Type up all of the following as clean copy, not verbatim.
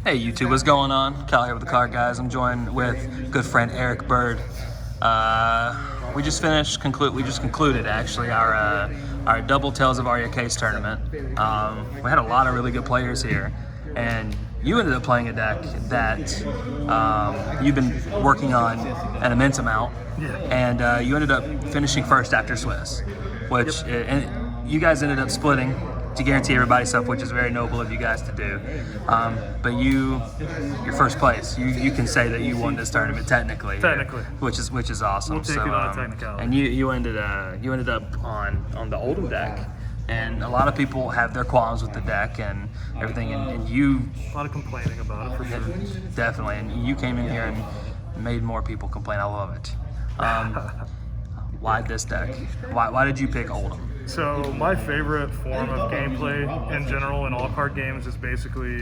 Hey YouTube, what's going on? Cal here with the Card Guys. I'm joined with good friend Eric Bird. We just concluded actually our double Tales of Aria case tournament. We had a lot of really good players here, and you ended up playing a deck that you've been working on an immense amount, and you ended up finishing first after Swiss, which and you guys ended up splitting to guarantee everybody stuff, which is very noble of you guys to do. But your first place, you can say that you won this tournament technically, which is awesome. We'll take it on a technicality. And you ended up on the Oldhim deck, and a lot of people have their qualms with the deck and everything, and you a lot of complaining about it for sure. Definitely, and you came in here and made more people complain. I love it. Why this deck? Why did you pick Oldhim? So my favorite form of gameplay in general in all card games is basically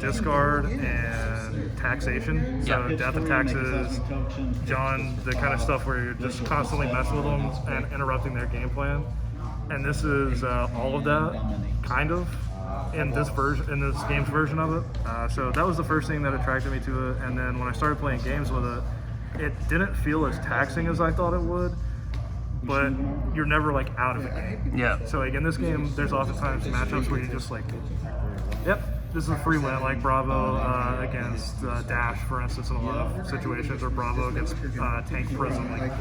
discard and taxation. So death and taxes, John, the kind of stuff where you're just constantly messing with them and interrupting their game plan. And this is all of that, kind of, in this game's version of it. So that was the first thing that attracted me to it. And then when I started playing games with it, it didn't feel as taxing as I thought it would. But you're never like out of a game. Yeah. So like in this game, there's oftentimes matchups where you just like, yep, this is a free win, like Bravo against Dash, for instance, in a lot of situations, or Bravo against Tank Prism. Like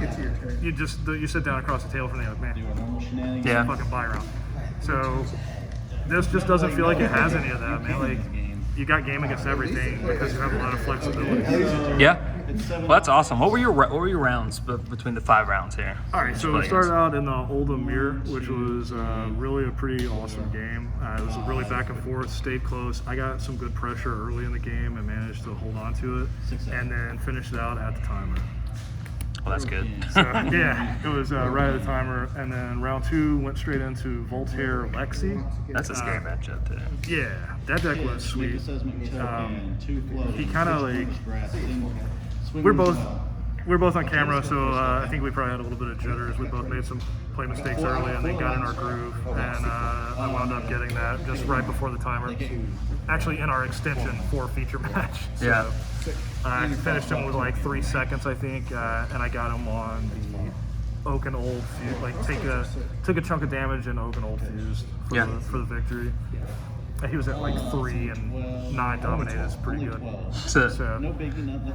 you sit down across the table from the other man. Yeah. Fucking buy round. So this just doesn't feel like it has any of that, man. Like you got game against everything because you have a lot of flexibility. Yeah. Well, that's awesome. What were your rounds between the 5 rounds here? All right, so we started out in the Oldhim Mirror, which was really a pretty awesome game. It was really back and forth, stayed close. I got some good pressure early in the game and managed to hold on to it, and then finished it out at the timer. Well, that's good. So, yeah, it was right at the timer, and then round 2 went straight into Voltaire Lexi. That's a scary matchup too. Yeah, that deck was sweet. He kind of like. We're both on camera, so I think we probably had a little bit of jitters. We both made some play mistakes early and then got in our groove, and I wound up getting that just right before the timer. Actually, in our extension 4 feature match. So, yeah. I finished him with like 3 seconds, I think, and I got him on the Oak and Old Fuse. Like took a chunk of damage and Oak and Old Fuse for the victory. He was at like 3 and 9 dominated. It's pretty good.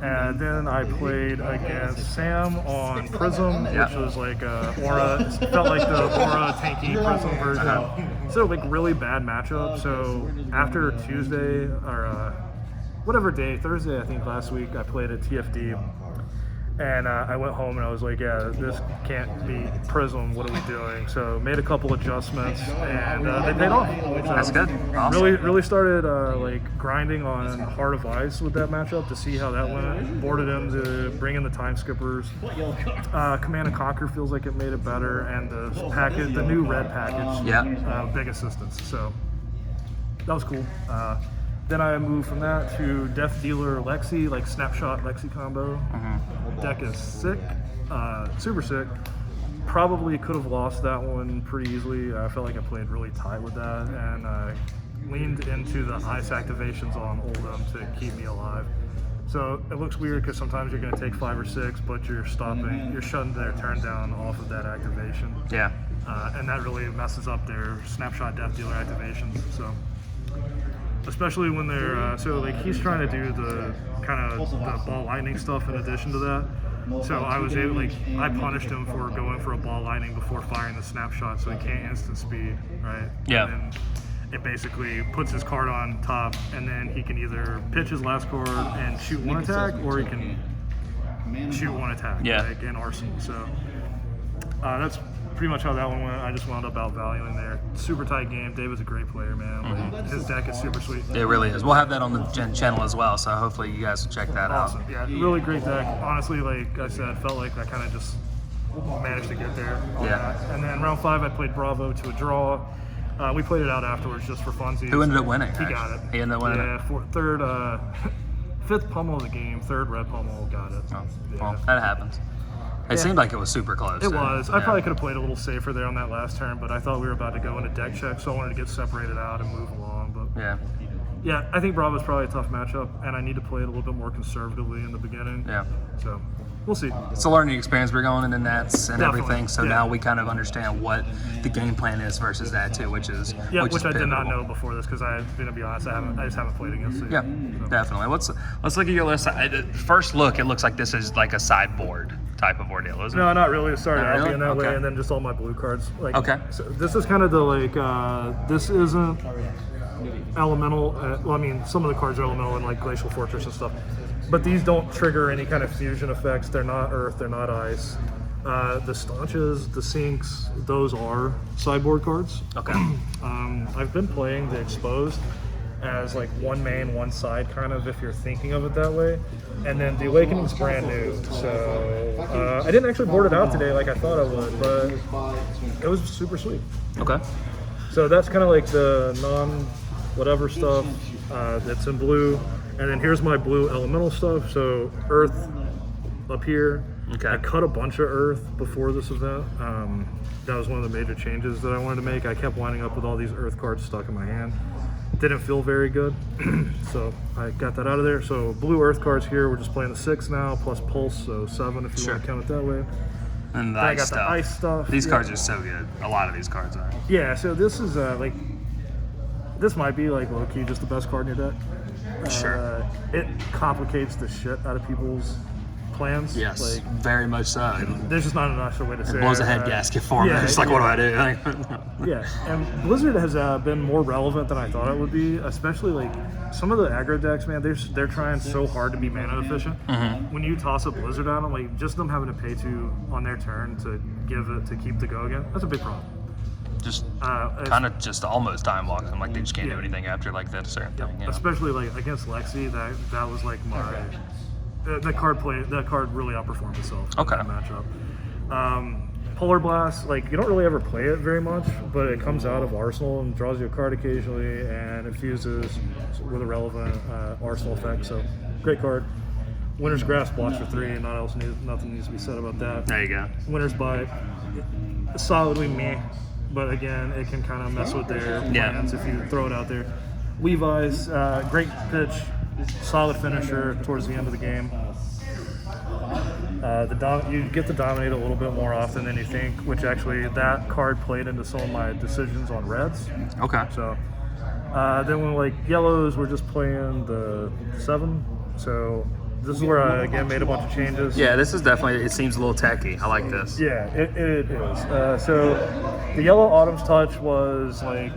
And then I played against Sam on Prism, which was like Aura. It felt like the Aura tanky Prism version. So like really bad matchup. So after Tuesday or whatever day, Thursday I think last week, I played at TFD. And I went home and I was like, yeah, this can't be Prism. What are we doing? So made a couple adjustments and they paid off. So that's good. Awesome. Really started like grinding on Heart of Ice with that matchup to see how that went. Boarded him to bring in the time skippers. Command and Conquer feels like it made it better, and the new red package, big assistance. So that was cool. Then I moved from that to Death Dealer Lexi, like Snapshot Lexi combo. Deck is sick, super sick. Probably could have lost that one pretty easily. I felt like I played really tight with that, and leaned into the ice activations on Oldhim to keep me alive. So it looks weird because sometimes you're going to take 5 or 6, but you're shutting their turn down off of that activation. Yeah. And that really messes up their Snapshot Death Dealer activations. So. Especially when they're so like he's trying to do the kind of the ball lightning stuff in addition to that. So I was able, like, I punished him for going for a ball lightning before firing the snapshot, so he can't instant speed, right? Yeah. And it basically puts his card on top, and then he can either pitch his last card and shoot 1 attack, or he can shoot 1 attack, like in Arsenal. So that's pretty much how that one went. I just wound up outvaluing there. Super tight game. David's a great player, man. Like, his deck is super sweet. It really is. We'll have that on the channel as well, so hopefully you guys will check that out. Yeah, really great deck. Honestly, like I said, felt like I kind of just managed to get there. And then round 5, I played Bravo to a draw. We played it out afterwards just for funsies. Who ended up winning? He got it. He ended up winning. Yeah, 5th pummel of the game. 3rd red pummel got it. Oh, well, that happens. It seemed like it was super close. It was. I probably could have played a little safer there on that last turn, but I thought we were about to go into deck check, so I wanted to get separated out and move along. But Yeah, I think Bravo's probably a tough matchup, and I need to play it a little bit more conservatively in the beginning. Yeah. So we'll see. It's a learning experience. We're going into nets and Definitely, everything, so yeah. now we kind of understand what the game plan is versus that too, which is Which is I did not pivotal. know before this, because I'm gonna be honest, I just haven't played against it. Yeah, definitely. Let's look at your list. First look, it looks like this is like a sideboard type of ordeal, isn't it? No, not really. It started Not out really? being that way, Okay. and then just all my blue cards. Like, Okay. So this is kind of the this isn't elemental. Well, I mean, some of the cards are elemental in like Glacial Fortress and stuff, but these don't trigger any kind of fusion effects. They're not earth. They're not ice. The staunches, the sinks, those are sideboard cards. Okay. I've been playing the exposed as like one main, one side, kind of, if you're thinking of it that way. And then the Awakening's brand new, so I didn't actually board it out today like I thought I would, but it was super sweet. Okay. So that's kind of like the non-whatever stuff that's in blue. And then here's my blue elemental stuff. So Earth up here. Okay. I cut a bunch of Earth before this event. That was one of the major changes that I wanted to make. I kept winding up with all these Earth cards stuck in my hand. Didn't feel very good, so I got that out of there. So blue Earth cards here. We're just playing the 6 now, plus Pulse, so 7 if you Sure. want to count it that way. And the Then I ice got stuff. the ice stuff. These yeah. cards are so good. A lot of these cards are. Yeah, so this is like, this might be like low-key just the best card in your deck. Sure. It complicates the shit out of people's plans. Yes, Like, very much so. there's just not enough way to say It blows a it. head gasket for me. yeah, It's like, yeah. what do I do? Yeah, and Blizzard has been more relevant than I thought it would be, especially like some of the aggro decks, man, they're trying so hard to be mana efficient. When you toss a Blizzard on them, like just them having to pay 2 on their turn to keep the go again, that's a big problem. Just It's- kind of just almost time walks them. Like they just can't do Yeah. anything after like that certain thing. Yeah. Especially like against Lexi, that was like my that card really outperformed itself Okay. in that matchup. Polar Blast, like you don't really ever play it very much, but it comes out of Arsenal and draws you a card occasionally, and it fuses with a relevant Arsenal effect. So great card. Winter's Grasp blocks for 3, and nothing needs to be said about that. There you go. Winter's Bite, solidly meh, but again, it can kind of mess with their Yeah. plans if you throw it out there. Levi's, great pitch, solid finisher towards the end of the game. You get to dominate a little bit more often than you think, which actually that card played into some of my decisions on reds. Okay. So then when like yellows, we're just playing the 7. So this is where I again made a bunch of changes. Yeah, this is definitely. It seems a little techy. I like this. Yeah, it is. So the yellow Autumn's Touch was like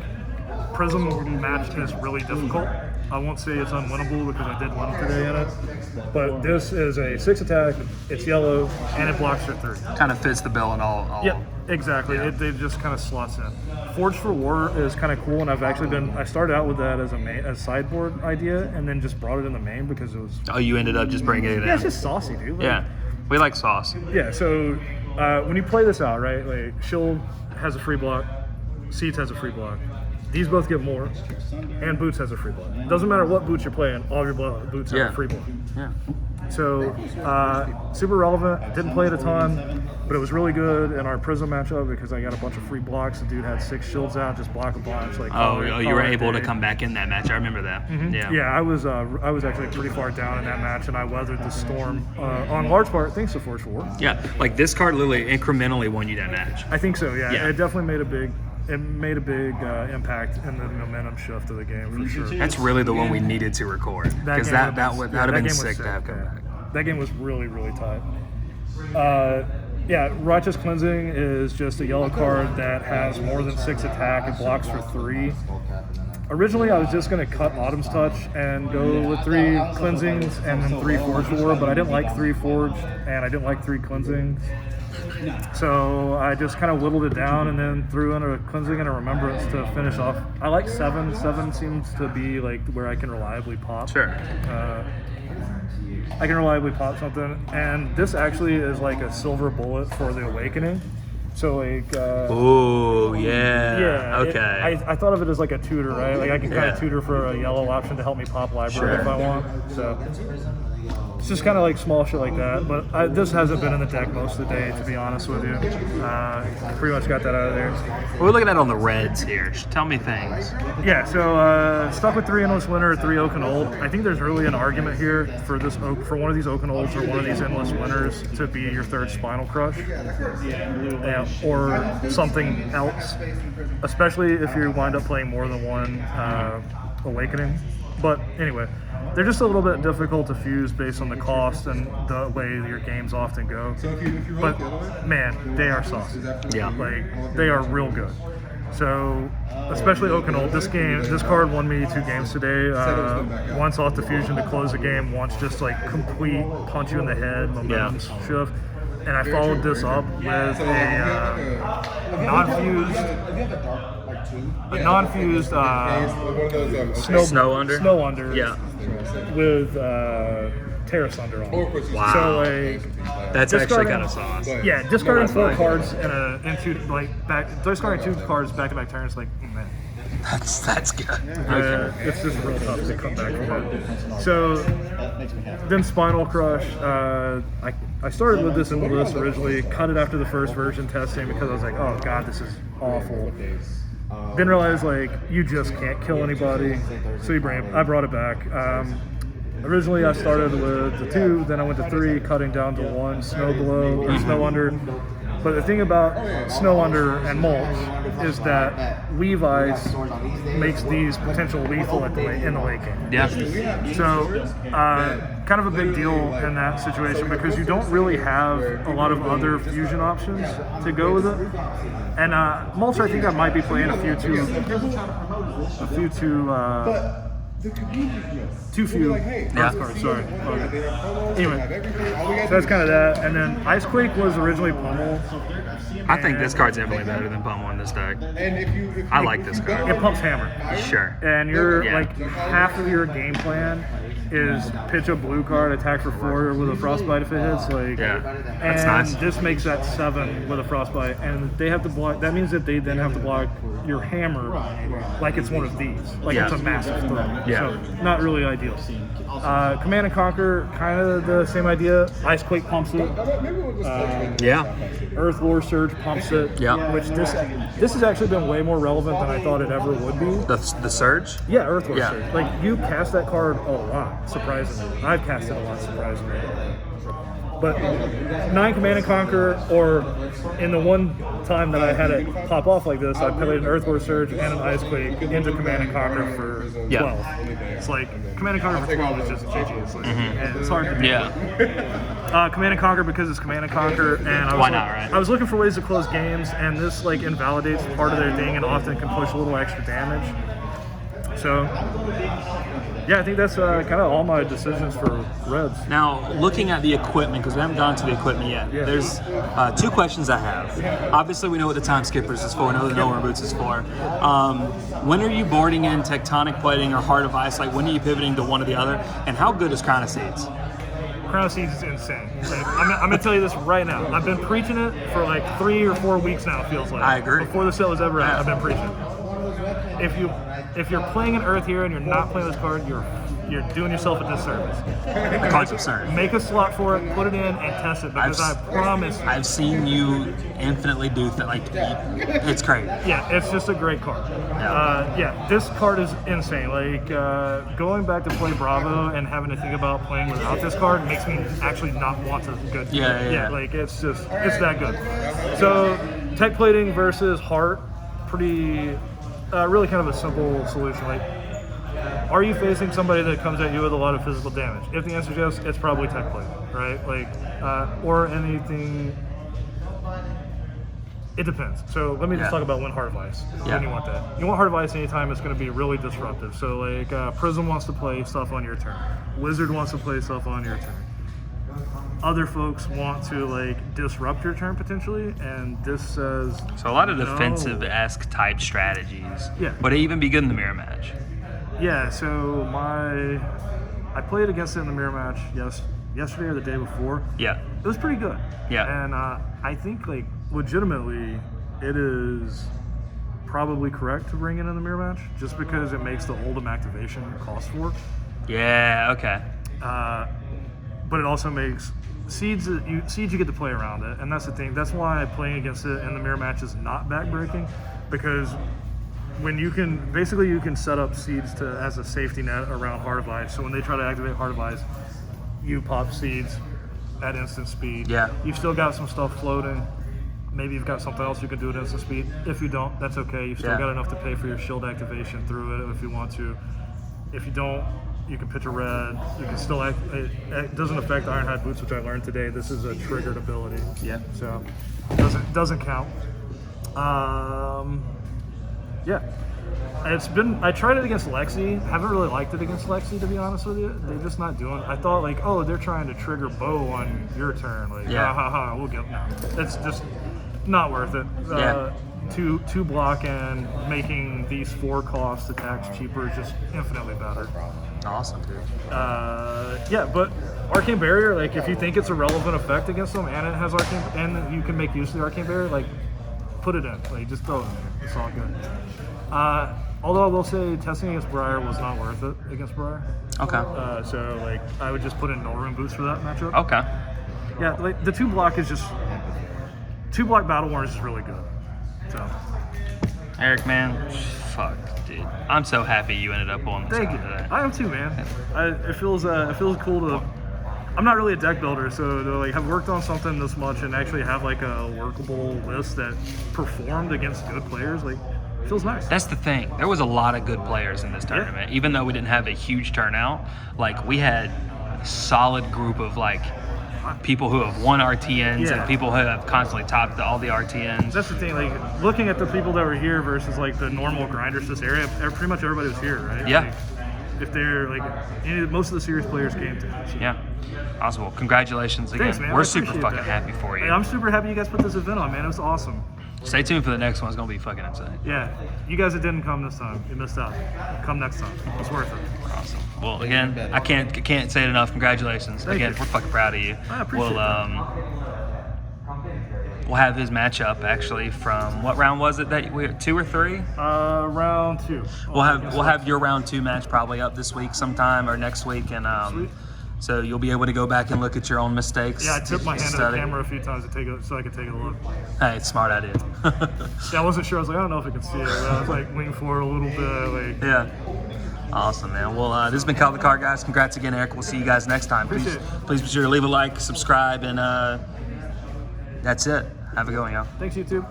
Prism match is really difficult. I won't say it's unwinnable because I did win today in it. But this is a 6 attack, it's yellow, and it blocks for 3. Kind of fits the bill and all. Yep, exactly. Yeah. It just kind of slots in. Forge for War is kind of cool, and I started out with that as a sideboard idea, and then just brought it in the main because it was. Oh, you ended up just bringing it in. Yeah, it's just saucy, dude. Like, Yeah, we like sauce. Yeah, so when you play this out, right, like Shield has a free block, Seeds has a free block. These both get more, and Boots has a free block. Doesn't matter what boots you're playing, all your boots have Yeah. a free block. Yeah. So, super relevant. Didn't play it a ton, but it was really good in our Prism matchup because I got a bunch of free blocks. The dude had 6 shields out, just block a bunch. Like You were able to come back in that match. I remember that. Yeah. Yeah, I was actually pretty far down in that match, and I weathered the storm on large part thanks to Forge for War. Yeah, like this card literally incrementally won you that match. I think so. Yeah, Yeah. it definitely made a big. It made a big impact in the momentum shift of the game for sure. That's really the one we needed to record because that would have been sick to have come back. That game was really, really tight. Righteous Cleansing is just a yellow card that has more than 6 attack. It blocks for 3. Originally, I was just going to cut Autumn's Touch and go with 3 cleansings and then 3 Forge for War, but I didn't like 3 Forged and I didn't like 3 cleansings. So I just kind of whittled it down and then threw in a cleansing and a remembrance to finish off. I like 7. 7 seems to be like where I can reliably pop. Sure. I can reliably pop something, and this actually is like a silver bullet for the Awakening. So like. Oh yeah. Yeah. Okay. I thought of it as like a tutor, right? Like I can kind of tutor for a yellow option to help me pop library if I want. So it's just kind of like small shit like that. But this hasn't been in the deck most of the day, to be honest with you. Pretty much got that out of there. What are we looking at on the reds here? Tell me things. Yeah, so stuck with 3 Endless Winter, 3 Oak and Old. I think there's really an argument here for this oak, for one of these Oak and Olds or one of these Endless Winters to be your third Spinal Crush, or something else. Especially if you wind up playing more than one Awakening. But anyway, they're just a little bit difficult to fuse based on the cost and the way your games often go. But man, they are saucy. Yeah. Like they are real good. So, especially Oak and Old, this card won me 2 games today. Once off the fusion to close the game, once just like complete punch you in the head, momentum shift. And I followed this up with a non-fused Snow Under with Terrace Under on it. Wow. So like that's actually kind of sauce. Yeah, discarding 4 cards discarding 2 cards back-to-back turns, like man. That's good. Okay. It's just real tough to come back from that. So then Spinal Crush. I started with this in the list originally, cut it after the first version testing because I was like, oh god, this is awful. Didn't realize like you just can't kill anybody, so I brought it back. Originally I started with the 2, then I went to 3, cutting down to 1 Snow Under. But the thing about Snow Under and Mulch is that Weave Ice makes these potential lethal in the late game. Yeah. So, kind of a big deal in that situation because you don't really have a lot of other fusion options to go with it. And Mulch, I think I might be playing too few cards, sorry. Anyway, so that's kind of that. And then Icequake was originally Pummel. I think this card's definitely better than Pummel in this deck. I like this card. It pumps Hammer. Sure. And like half of your game plan is pitch a blue card, attack for 4 with a Frostbite if it hits. That's and nice. this makes that 7 with a Frostbite, and they have to block. That means that they then have to block your Hammer like it's one of these, like it's a massive threat. Yeah. So not really ideal. Command and Conquer, kind of the same idea. Icequake pumps it. Earth Lore Surge pumps it. Yeah. Which this has actually been way more relevant than I thought it ever would be. The Surge? Yeah, Earth Lore Surge. Like you cast that card a lot, surprisingly. I've cast it a lot, surprisingly. But 9 Command and Conquer, or in the one time that I had it pop off like this, I played an Earth Lore Surge and an Icequake into Command and Conquer for 12. It's like Command and Conquer for 12 is just GG. It's like, and it's hard to do. Command and Conquer because it's Command and Conquer, and I was looking for ways to close games, and this like invalidates part of their thing and often can push a little extra damage. So yeah, I think that's kind of all my decisions for Reds. Now, looking at the equipment, because we haven't gone to the equipment yet, there's 2 questions I have. Obviously, we know what the Time Skippers is for. We know what the No More Boots is for. When are you boarding in Tectonic Plating or Heart of Ice? Like, when are you pivoting to one or the other? And how good is Crown of Seeds? Crown of Seeds is insane. Like, I'm going to tell you this right now. I've been preaching it for like 3 or 4 weeks now, it feels like. I agree. Before the set was ever out, I've been preaching. If you're playing an Earth here and you're not playing this card, you're doing yourself a disservice. The card's absurd. Make a slot for it, put it in, and test it, because I promise. I've seen you infinitely do that. Like, it's great. Yeah, it's just a great card. This card is insane. Like, going back to play Bravo and having to think about playing without this card makes me actually not want to go. Yeah, like, it's that good. So, Tech Plating versus Heart, pretty... really kind of a simple solution. Like, are you facing somebody that comes at you with a lot of physical damage? If the answer is yes, it's probably Tech Plate, right? Like, or anything. It depends. So let me just talk about Heart of Ice. When you want that, you want Heart of Ice anytime it's going to be really disruptive. So like, Prism wants to play stuff on your turn. Wizard wants to play stuff on your turn. Other folks want to like disrupt your turn potentially, and this says so a lot of defensive-esque type strategies. Yeah. Would it even be good in the mirror match? Yeah. So I played against it in the mirror match. Yes. yesterday or the day before. Yeah. It was pretty good. Yeah. And I think, like, legitimately, it is probably correct to bring it in the mirror match just because it makes the Oldhim activation cost 4. Yeah, okay. But it also makes seeds you get to play around it, and that's the thing. That's why playing against it in the mirror match is not backbreaking, because when you can set up seeds as a safety net around Heart of Ice. So when they try to activate Heart of Ice, you pop seeds at instant speed. Yeah. You've still got some stuff floating. Maybe you've got something else you can do at instant speed. If you don't, that's okay. You've still got enough to pay for your shield activation through it if you want to. If you don't, you can pitch a red. You can still act. It doesn't affect Ironhide Boots, which I learned today. This is a triggered ability. Yeah. So doesn't count. Yeah. I tried it against Lexi. Haven't really liked it against Lexi, to be honest with you. They're just not doing. I thought, like, oh, they're trying to trigger bow on your turn. Like, we'll get. No, it's just not worth it. Two block and making these 4 cost attacks cheaper is just infinitely better. Awesome, dude. Yeah, but Arcane Barrier, like, if you think it's a relevant effect against them and it has Arcane, and you can make use of the Arcane Barrier, like, put it in. Like, just throw it in there. It's all good. Although I will say testing against Briar was not worth it against Briar. Okay. So, like, I would just put in no room boots for that matchup. Okay. Yeah, like, the 2-block is just... 2-block Battle Worn is just really good. So... Eric, man, fuck, dude. I'm so happy you ended up on this. Thank you. Today. I am too, man. It feels cool to... I'm not really a deck builder, so to, like, have worked on something this much and actually have, like, a workable list that performed against good players, like, feels nice. That's the thing. There was a lot of good players in this tournament. Even though we didn't have a huge turnout, like, we had a solid group of, like, people who have won RTNs and people who have constantly topped all the RTNs. That's the thing, like, looking at the people that were here versus, like, the normal grinders this area, pretty much everybody was here, right? Yeah. Like, if they're, like, most of the serious players came to it. So. Yeah. Awesome. Well, congratulations again. Thanks, man. We're super fucking happy for you. Hey, I'm super happy you guys put this event on, man. It was awesome. Stay tuned for the next one. It's going to be fucking insane. Yeah. You guys that didn't come this time, you missed out. Come next time. It's worth it. Awesome. Well, again, I can't say it enough. Congratulations. Thank Again, you. we're fucking proud of you. I appreciate that. We'll have his matchup actually from what round was it that we 2 or 3? Round 2. We'll have your round 2 match probably up this week sometime or next week, and so you'll be able to go back and look at your own mistakes. Yeah, I tipped my hand at the camera a few times so I could take a look. Hey, it's a smart idea. Yeah, I wasn't sure. I was like, I don't know if I can see it. But I was like leaning forward a little bit, like. Yeah. Awesome, man. Well, this has been Cal the Card, guys. Congrats again, Eric. We'll see you guys next time. Please be sure to leave a like, subscribe, and that's it. Have a good one, y'all. Thanks, YouTube.